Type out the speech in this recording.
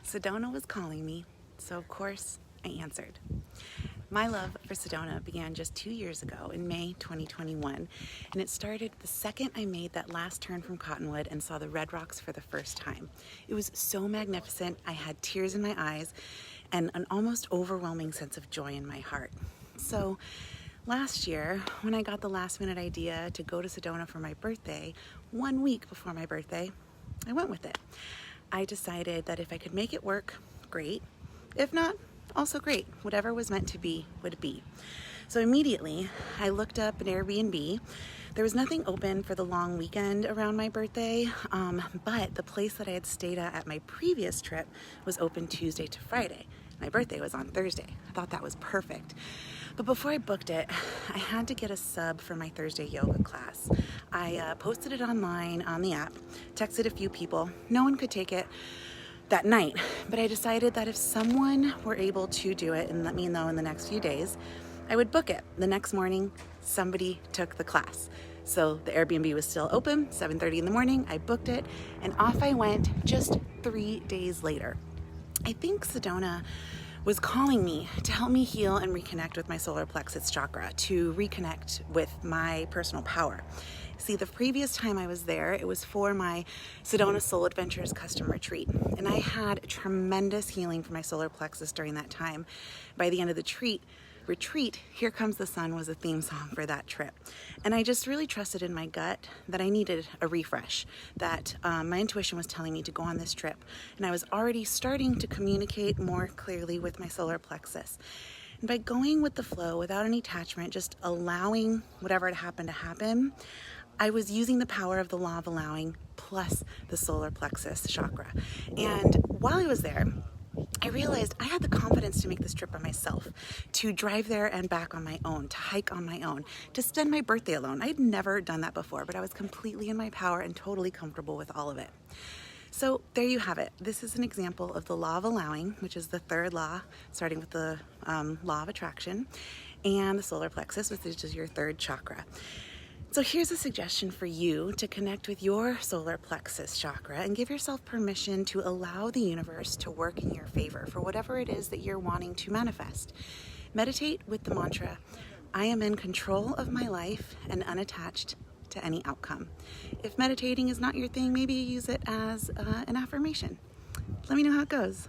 Sedona was calling me, so of course I answered. My love for Sedona began just 2 years ago in May 2021, and it started the second I made that last turn from Cottonwood and saw the red rocks for the first time. It was so magnificent, I had tears in my eyes and an almost overwhelming sense of joy in my heart. So last year, when I got the last minute idea to go to Sedona for my birthday, 1 week before my birthday, I went with it. I decided that if I could make it work, great. If not, also great. Whatever was meant to be would be. So immediately, I looked up an Airbnb. There was nothing open for the long weekend around my birthday, but the place that I had stayed at my previous trip was open Tuesday to Friday. My birthday was on Thursday. I thought that was perfect. But before I booked it, I had to get a sub for my Thursday yoga class. I posted it online on the app, texted a few people. No one could take it that night, but I decided that if someone were able to do it and let me know in the next few days, I would book it. The next morning, somebody took the class. So the Airbnb was still open, 7:30 in the morning. I booked it and off I went just 3 days later. I think Sedona was calling me to help me heal and reconnect with my Solar Plexus Chakra, to reconnect with my personal power. See, the previous time I was there, it was for my Sedona Soul Adventures custom retreat, and I had a tremendous healing for my solar plexus during that time. By the end of the retreat, Here Comes the Sun was a theme song for that trip. And I just really trusted in my gut that I needed a refresh, that my intuition was telling me to go on this trip. And I was already starting to communicate more clearly with my solar plexus. And by going with the flow without any attachment, just allowing whatever had happened to happen, I was using the power of the law of allowing plus the solar plexus chakra. And while I was there, I realized I had the confidence to make this trip by myself, to drive there and back on my own, to hike on my own, to spend my birthday alone. I had never done that before, but I was completely in my power and totally comfortable with all of it. So there you have it. This is an example of the law of allowing, which is the third law, starting with the law of attraction, and the solar plexus, which is your third chakra. So here's a suggestion for you to connect with your solar plexus chakra and give yourself permission to allow the universe to work in your favor for whatever it is that you're wanting to manifest. Meditate with the mantra, I am in control of my life and unattached to any outcome. If meditating is not your thing, maybe use it as an affirmation. Let me know how it goes.